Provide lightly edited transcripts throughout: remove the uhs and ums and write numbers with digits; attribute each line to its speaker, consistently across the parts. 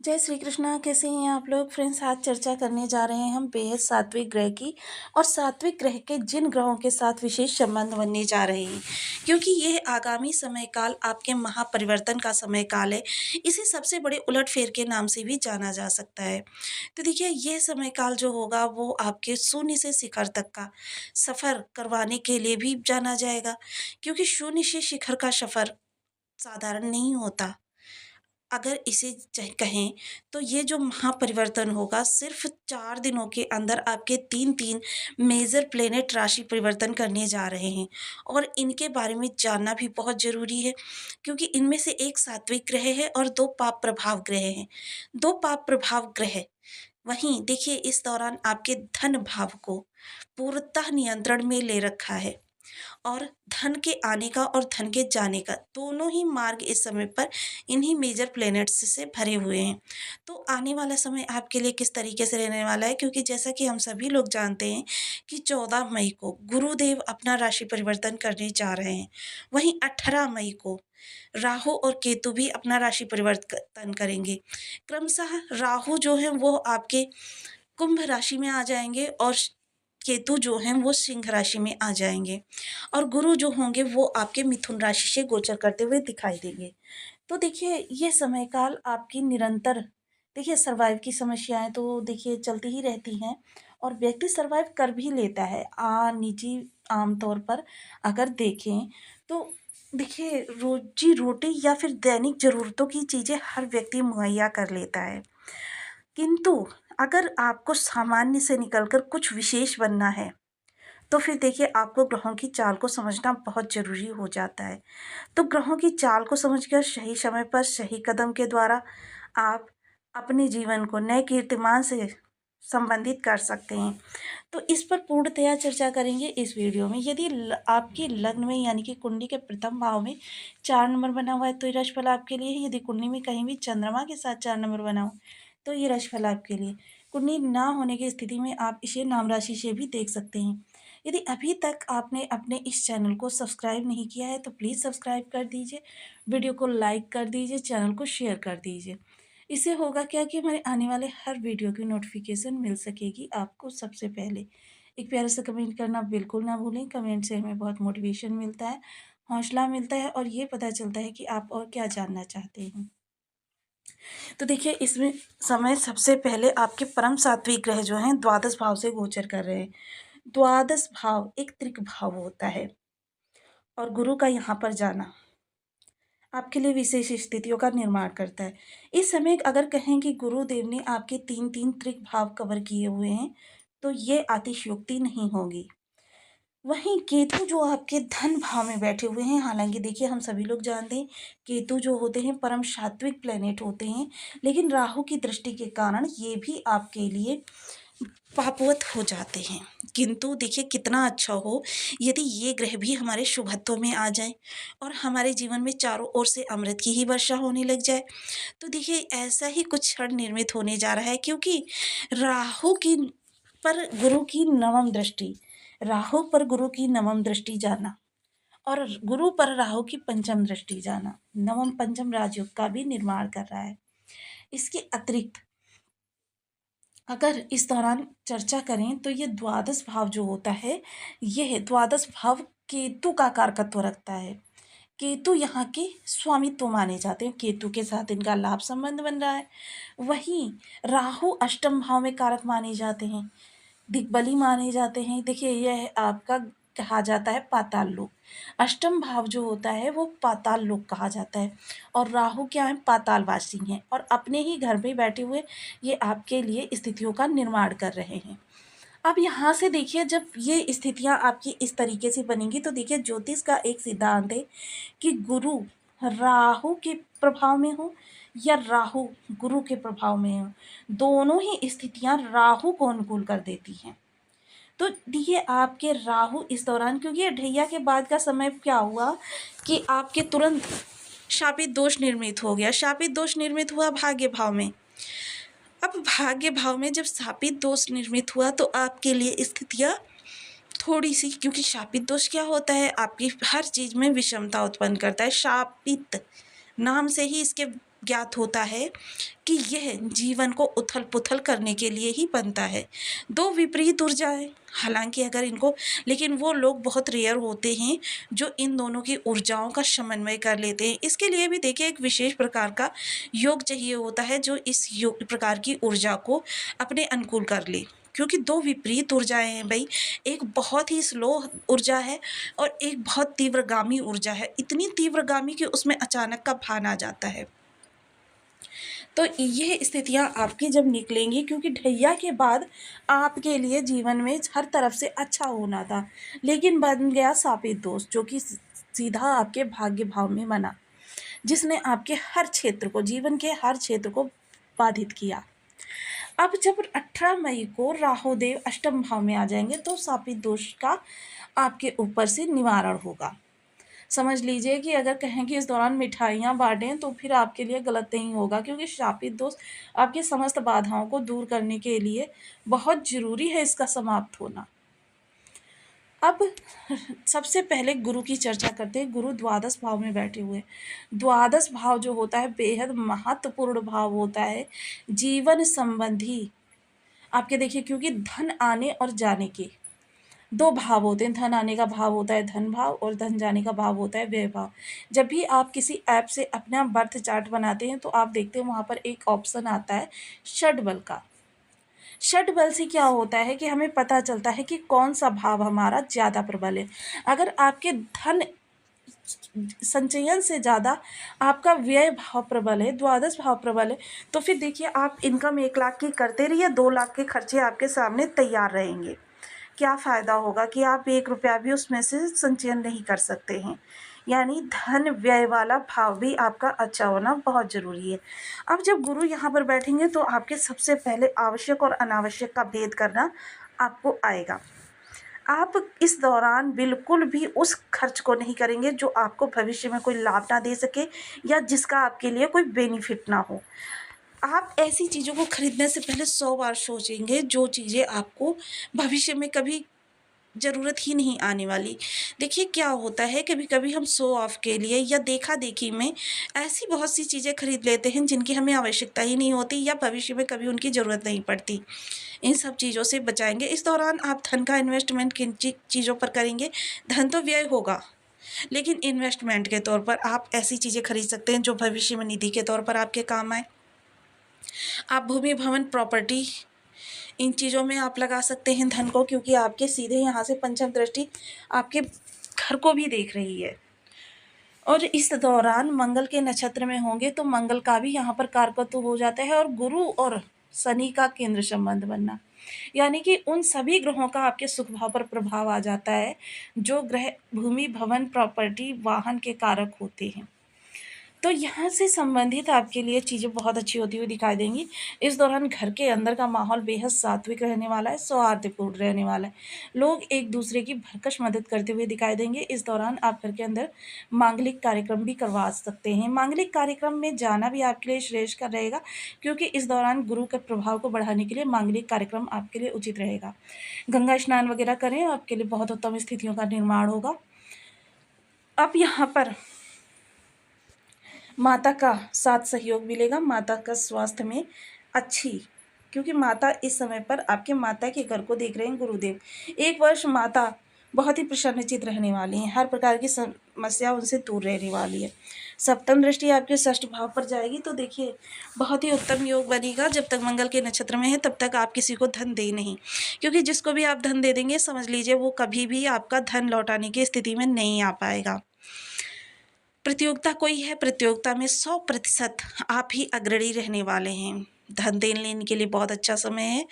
Speaker 1: जय श्री कृष्णा। कैसे हैं आप लोग फ्रेंड्स? आज चर्चा करने जा रहे हैं हम बेहद सात्विक ग्रह की और सात्विक ग्रह के जिन ग्रहों के साथ विशेष संबंध बनने जा रहे हैं, क्योंकि यह आगामी समय काल आपके महापरिवर्तन का समय काल है। इसे सबसे बड़े उलटफेर के नाम से भी जाना जा सकता है। तो देखिए, यह समय काल जो होगा वो आपके शून्य से शिखर तक का सफ़र करवाने के लिए भी जाना जाएगा, क्योंकि शून्य से शिखर का सफ़र साधारण नहीं होता। अगर इसे कहें तो ये जो महापरिवर्तन होगा सिर्फ 4 दिनों के अंदर आपके 3-3 मेजर प्लैनेट राशि परिवर्तन करने जा रहे हैं और इनके बारे में जानना भी बहुत ज़रूरी है, क्योंकि इनमें से एक सात्विक ग्रह है और 2 पाप प्रभाव ग्रह हैं। 2 पाप प्रभाव ग्रह वहीं देखिए इस दौरान आपके धन भाव को पूर्णतः नियंत्रण में ले रखा है और धन के आने का और धन के जाने का दोनों ही मार्ग इस समय पर इन्हीं मेजर प्लैनेट्स से भरे हुए हैं। तो आने वाला समय आपके लिए किस तरीके से रहने वाला है, क्योंकि जैसा कि हम सभी लोग जानते हैं कि 14 मई को गुरुदेव अपना राशि परिवर्तन करने जा रहे हैं। वहीं 18 मई को राहु और केतु भी अपना राशि परिवर्तन करेंगे। क्रमशः राहु जो है वो आपके कुंभ राशि में आ जाएँगे और केतु जो हैं वो सिंह राशि में आ जाएँगे और गुरु जो होंगे वो आपके मिथुन राशि से गोचर करते हुए दिखाई देंगे। तो देखिए, ये समय काल आपकी निरंतर देखिए सर्वाइव की समस्याएँ तो देखिए चलती ही रहती हैं और व्यक्ति सर्वाइव कर भी लेता है। निजी आम तौर पर अगर देखें तो देखिए रोज़ी-रोटी या फिर दैनिक ज़रूरतों की चीज़ें हर व्यक्ति मुहैया कर लेता है। किंतु अगर आपको सामान्य से निकलकर कुछ विशेष बनना है, तो फिर देखिए आपको ग्रहों की चाल को समझना बहुत ज़रूरी हो जाता है। तो ग्रहों की चाल को समझकर सही समय पर सही कदम के द्वारा आप अपने जीवन को नए कीर्तिमान से संबंधित कर सकते हैं। तो इस पर पूर्णतया चर्चा करेंगे इस वीडियो में। यदि आपके लग्न में यानी कि कुंडली के प्रथम भाव में 4 नंबर बना हुआ है तो ये राशिफल आपके लिए है। यदि कुंडली में कहीं भी चंद्रमा के साथ 4 नंबर बना हो तो ये राशिफल आपके लिए। कुंडली ना होने की स्थिति में आप इसे नाम राशि से भी देख सकते हैं। यदि अभी तक आपने अपने इस चैनल को सब्सक्राइब नहीं किया है तो प्लीज़ सब्सक्राइब कर दीजिए, वीडियो को लाइक कर दीजिए, चैनल को शेयर कर दीजिए। इससे होगा क्या कि हमारे आने वाले हर वीडियो की नोटिफिकेशन मिल सकेगी आपको सबसे पहले। एक प्यारा सा कमेंट करना बिल्कुल ना भूलें। कमेंट से हमें बहुत मोटिवेशन मिलता है, हौसला मिलता है और ये पता चलता है कि आप और क्या जानना चाहते हैं। तो देखिए, इसमें समय सबसे पहले आपके परम सात्विक ग्रह जो हैं द्वादश भाव से गोचर कर रहे हैं। द्वादश भाव एक त्रिक भाव होता है और गुरु का यहाँ पर जाना आपके लिए विशेष स्थितियों का निर्माण करता है। इस समय अगर कहें कि गुरुदेव ने आपके 3-3 त्रिक भाव कवर किए हुए हैं, तो ये अतिशयोक्ति नहीं होगी। वहीं केतु जो आपके धन भाव में बैठे हुए हैं, हालाँकि देखिए हम सभी लोग जानते हैं केतु जो होते हैं परम सात्विक प्लैनेट होते हैं, लेकिन राहु की दृष्टि के कारण ये भी आपके लिए पापवत हो जाते हैं। किंतु देखिए कितना अच्छा हो यदि ये ग्रह भी हमारे शुभत्व में आ जाएँ और हमारे जीवन में चारों ओर से अमृत की ही वर्षा होने लग जाए। तो देखिए ऐसा ही कुछ क्षण निर्मित होने जा रहा है, क्योंकि राहु की पर गुरु की नवम दृष्टि, राहु पर गुरु की नवम दृष्टि जाना और गुरु पर राहु की पंचम दृष्टि जाना नवम पंचम राजयोग का भी निर्माण कर रहा है। इसके अतिरिक्त अगर इस दौरान चर्चा करें तो ये द्वादश भाव जो होता है, यह द्वादश भाव केतु का कारकत्व रखता है। केतु यहाँ के स्वामित्व माने जाते हैं, केतु के साथ इनका लाभ संबंध बन रहा है। वहीं राहु अष्टम भाव में कारक माने जाते हैं, दिग्बली माने जाते हैं। देखिए यह आपका कहा जाता है पाताल लोक। अष्टम भाव जो होता है वो पाताल लोक कहा जाता है और राहु क्या है, पातालवासी हैं और अपने ही घर में बैठे हुए ये आपके लिए स्थितियों का निर्माण कर रहे हैं। अब यहाँ से देखिए जब ये स्थितियाँ आपकी इस तरीके से बनेंगी तो देखिए ज्योतिष का एक सिद्धांत है कि गुरु राहु के प्रभाव में हो या राहु गुरु के प्रभाव में हो, दोनों ही स्थितियाँ राहु को अनुकूल कर देती हैं। तो देखिए आपके राहु इस दौरान, क्योंकि ये ढैया के बाद का समय क्या हुआ कि आपके तुरंत शापित दोष निर्मित हो गया। शापित दोष निर्मित हुआ भाग्य भाव में। अब भाग्य भाव में जब शापित दोष निर्मित हुआ तो आपके लिए स्थितियाँ थोड़ी सी, क्योंकि शापित दोष क्या होता है, आपकी हर चीज़ में विषमता उत्पन्न करता है। शापित नाम से ही इसके ज्ञात होता है कि यह जीवन को उथल-पुथल करने के लिए ही बनता है। दो विपरीत ऊर्जाएँ, हालाँकि अगर इनको लेकिन वो लोग बहुत रेयर होते हैं जो इन दोनों की ऊर्जाओं का समन्वय कर लेते हैं। इसके लिए भी देखिए एक विशेष प्रकार का योग चाहिए होता है जो इस प्रकार की ऊर्जा को अपने अनुकूल कर ले। क्योंकि दो विपरीत ऊर्जाएँ हैं भई, एक बहुत ही स्लो ऊर्जा है और एक बहुत तीव्रगामी ऊर्जा है। इतनी तीव्रगामी कि उसमें अचानक का भान आ जाता है। तो ये स्थितियाँ आपकी जब निकलेंगी, क्योंकि ढैया के बाद आपके लिए जीवन में हर तरफ से अच्छा होना था, लेकिन बन गया शापित दोस्त, जो कि सीधा आपके भाग्य भाव में बना, जिसने आपके हर क्षेत्र को, जीवन के हर क्षेत्र को बाधित किया। अब जब 18 मई को राहुदेव अष्टम भाव में आ जाएंगे तो शापित दोष का आपके ऊपर से निवारण होगा। समझ लीजिए कि अगर कहें कि इस दौरान मिठाइयाँ बाँटें तो फिर आपके लिए गलत नहीं होगा, क्योंकि शापित दोष आपकी समस्त बाधाओं को दूर करने के लिए बहुत ज़रूरी है इसका समाप्त होना। अब सबसे पहले गुरु की चर्चा करते हैं। गुरु द्वादश भाव में बैठे हुए। द्वादश भाव जो होता है बेहद महत्वपूर्ण भाव होता है जीवन संबंधी आपके, देखिए क्योंकि धन आने और जाने के दो भाव होते हैं। धन आने का भाव होता है धन भाव और धन जाने का भाव होता है व्यय भाव। जब भी आप किसी ऐप से अपना बर्थ चार्ट बनाते हैं तो आप देखते हैं वहाँ पर एक ऑप्शन आता है षड बल का। षड बल से क्या होता है कि हमें पता चलता है कि कौन सा भाव हमारा ज़्यादा प्रबल है। अगर आपके धन संचयन से ज़्यादा आपका व्यय भाव प्रबल है, द्वादश भाव प्रबल है, तो फिर देखिए आप इनकम 1 लाख की करते रहिए, 2 लाख के खर्चे आपके सामने तैयार रहेंगे। क्या फ़ायदा होगा कि आप 1 रुपया भी उसमें से संचयन नहीं कर सकते हैं। यानी धन व्यय वाला भाव भी आपका अच्छा होना बहुत ज़रूरी है। अब जब गुरु यहाँ पर बैठेंगे तो आपके सबसे पहले आवश्यक और अनावश्यक का भेद करना आपको आएगा। आप इस दौरान बिल्कुल भी उस खर्च को नहीं करेंगे जो आपको भविष्य में कोई लाभ ना दे सके या जिसका आपके लिए कोई बेनिफिट ना हो। आप ऐसी चीज़ों को खरीदने से पहले 100 बार सोचेंगे जो चीज़ें आपको भविष्य में कभी ज़रूरत ही नहीं आने वाली। देखिए क्या होता है, कभी-कभी हम शो ऑफ के लिए या देखा-देखी में ऐसी बहुत सी चीज़ें खरीद लेते हैं जिनकी हमें आवश्यकता ही नहीं होती या भविष्य में कभी उनकी ज़रूरत नहीं पड़ती। इन सब चीज़ों से बचाएँगे। इस दौरान आप धन का इन्वेस्टमेंट किन चीज़ों पर करेंगे? धन तो व्यय होगा, लेकिन इन्वेस्टमेंट के तौर पर आप ऐसी चीज़ें खरीद सकते हैं जो भविष्य में निधि के तौर पर आपके काम आए। आप भूमि, भवन, प्रॉपर्टी इन चीज़ों में आप लगा सकते हैं धन को, क्योंकि आपके सीधे यहाँ से पंचम दृष्टि आपके घर को भी देख रही है। और इस दौरान मंगल के नक्षत्र में होंगे तो मंगल का भी यहाँ पर कारकत्व हो जाता है और गुरु और शनि का केंद्र संबंध बनना, यानी कि उन सभी ग्रहों का आपके सुख भाव पर प्रभाव आ जाता है जो ग्रह भूमि, भवन, प्रॉपर्टी, वाहन के कारक होते हैं। तो यहाँ से संबंधित आपके लिए चीज़ें बहुत अच्छी होती हुई दिखाई देंगी। इस दौरान घर के अंदर का माहौल बेहद सात्विक रहने वाला है, सौहार्दपूर्ण रहने वाला है। लोग एक दूसरे की भरकश मदद करते हुए दिखाई देंगे। इस दौरान आप घर के अंदर मांगलिक कार्यक्रम भी करवा सकते हैं। मांगलिक कार्यक्रम में जाना भी आपके लिए श्रेष्ठ रहेगा, क्योंकि इस दौरान गुरु के प्रभाव को बढ़ाने के लिए मांगलिक कार्यक्रम आपके लिए उचित रहेगा। गंगा स्नान वगैरह करें, आपके लिए बहुत उत्तम स्थितियों का निर्माण होगा। अब यहाँ पर माता का साथ सहयोग मिलेगा, माता का स्वास्थ्य में अच्छी, क्योंकि माता इस समय पर आपके माता के घर को देख रहे हैं गुरुदेव। 1 वर्ष माता बहुत ही प्रसन्नचित रहने वाली हैं, हर प्रकार की समस्या उनसे दूर रहने वाली है। सप्तम दृष्टि आपके षष्ठ भाव पर जाएगी तो देखिए बहुत ही उत्तम योग बनेगा। जब तक मंगल के नक्षत्र में है तब तक आप किसी को धन दे नहीं, क्योंकि जिसको भी आप धन दे देंगे समझ लीजिए वो कभी भी आपका धन लौटाने की स्थिति में नहीं आ पाएगा। प्रतियोगिता कोई है, प्रतियोगिता में 100% आप ही अग्रणी रहने वाले हैं। धन देने लेने के लिए बहुत अच्छा समय है,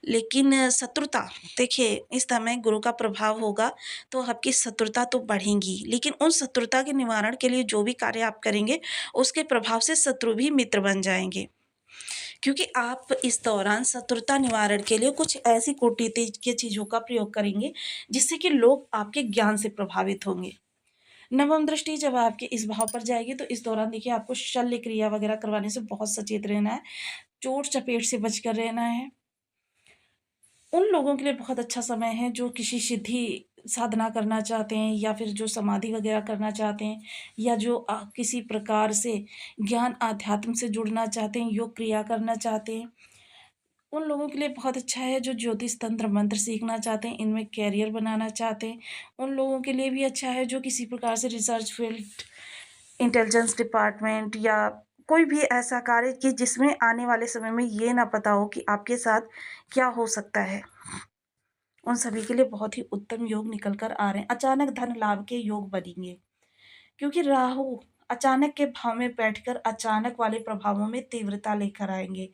Speaker 1: लेकिन शत्रुता देखिए इस समय गुरु का प्रभाव होगा तो आपकी शत्रुता तो बढ़ेंगी, लेकिन उन शत्रुता के निवारण के लिए जो भी कार्य आप करेंगे उसके प्रभाव से शत्रु भी मित्र बन जाएंगे, क्योंकि आप इस दौरान शत्रुता निवारण के लिए कुछ ऐसी कूटनीति की चीज़ों का प्रयोग करेंगे जिससे कि लोग आपके ज्ञान से प्रभावित होंगे। नवम दृष्टि जब आपके इस भाव पर जाएगी तो इस दौरान देखिए आपको शल्य क्रिया वगैरह करवाने से बहुत सचेत रहना है, चोट चपेट से बचकर रहना है। उन लोगों के लिए बहुत अच्छा समय है जो किसी सिद्धि साधना करना चाहते हैं या फिर जो समाधि वगैरह करना चाहते हैं या जो किसी प्रकार से ज्ञान आध्यात्म से जुड़ना चाहते हैं, योग क्रिया करना चाहते हैं, उन लोगों के लिए बहुत अच्छा है। जो ज्योतिष तंत्र मंत्र सीखना चाहते हैं, इनमें करियर बनाना चाहते हैं, उन लोगों के लिए भी अच्छा है। जो किसी प्रकार से रिसर्च फील्ड, इंटेलिजेंस डिपार्टमेंट या कोई भी ऐसा कार्य कि जिसमें आने वाले समय में ये ना पता हो कि आपके साथ क्या हो सकता है, उन सभी के लिए बहुत ही उत्तम योग निकल कर आ रहे हैं। अचानक धन लाभ के योग बनेंगे, क्योंकि राहु अचानक के भाव में बैठकर अचानक वाले प्रभावों में तीव्रता लेकर आएंगे।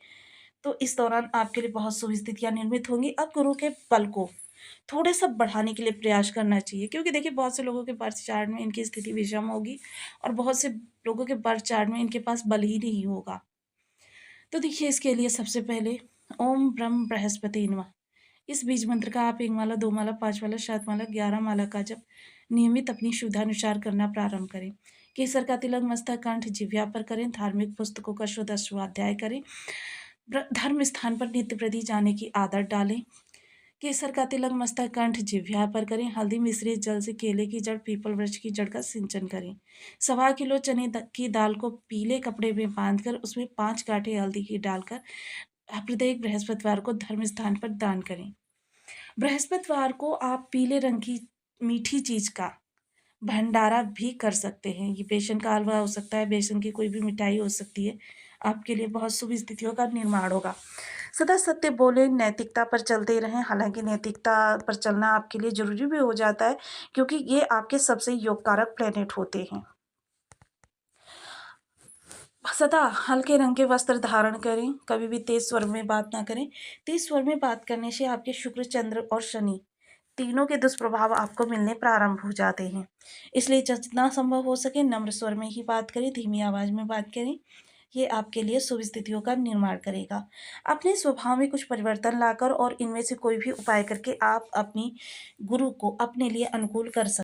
Speaker 1: तो इस दौरान आपके लिए बहुत शुभ स्थितियाँ निर्मित होंगी। अब गुरु के बल को थोड़ा-सा बढ़ाने के लिए प्रयास करना चाहिए, क्योंकि देखिए बहुत से लोगों के बर्थ चार्ट में इनकी स्थिति विषम होगी और बहुत से लोगों के बर्थ चार्ट में इनके पास बल ही नहीं होगा। तो देखिए इसके लिए सबसे पहले ओम ब्रह्म बृहस्पति नमः, इस बीज मंत्र का आप 1 माला, 2 माला, 5 माला, 7 माला, 11 माला का जप नियमित अपनी सुविधानुसार करना प्रारंभ करें। केसर का तिलक मस्तक, कंठ, जिह्वा पर करें। धार्मिक पुस्तकों का शुद्ध स्वाध्याय करें। धर्म स्थान पर नित्य प्रति जाने की आदत डालें। केसर का तिलक मस्तक, कंठ, जिह्वा पर करें। हल्दी मिश्रित जल से केले की जड़, पीपल वृक्ष की जड़ का सिंचन करें। 1.25 किलो चने की दाल को पीले कपड़े में बांधकर उसमें 5 गांठें हल्दी की डालकर प्रत्येक बृहस्पतिवार को धर्म स्थान पर दान करें। बृहस्पतिवार को आप पीले रंग की मीठी चीज का भंडारा भी कर सकते हैं। ये बेसन का हलवा हो सकता है, बेसन की कोई भी मिठाई हो सकती है। आपके लिए बहुत शुभ स्थितियों का निर्माण होगा। सदा सत्य बोलें, नैतिकता पर चलते रहें। हालांकि नैतिकता पर चलना आपके लिए जरूरी भी हो जाता है, क्योंकि ये आपके सबसे योगकारक प्लेनेट होते हैं। सदा हल्के रंग के वस्त्र धारण करें। कभी भी तेज स्वर में बात ना करें। तेज स्वर में बात करने से आपके शुक्र, चंद्र और शनि तीनों के दुष्प्रभाव आपको मिलने प्रारंभ हो जाते हैं। इसलिए जितना संभव हो सके नम्र स्वर में ही बात करें, धीमी आवाज में बात करें। ये आपके लिए शुभ स्थितियों का निर्माण करेगा। अपने स्वभाव में कुछ परिवर्तन लाकर और इनमें से कोई भी उपाय करके आप अपनी गुरु को अपने लिए अनुकूल कर सकते हैं।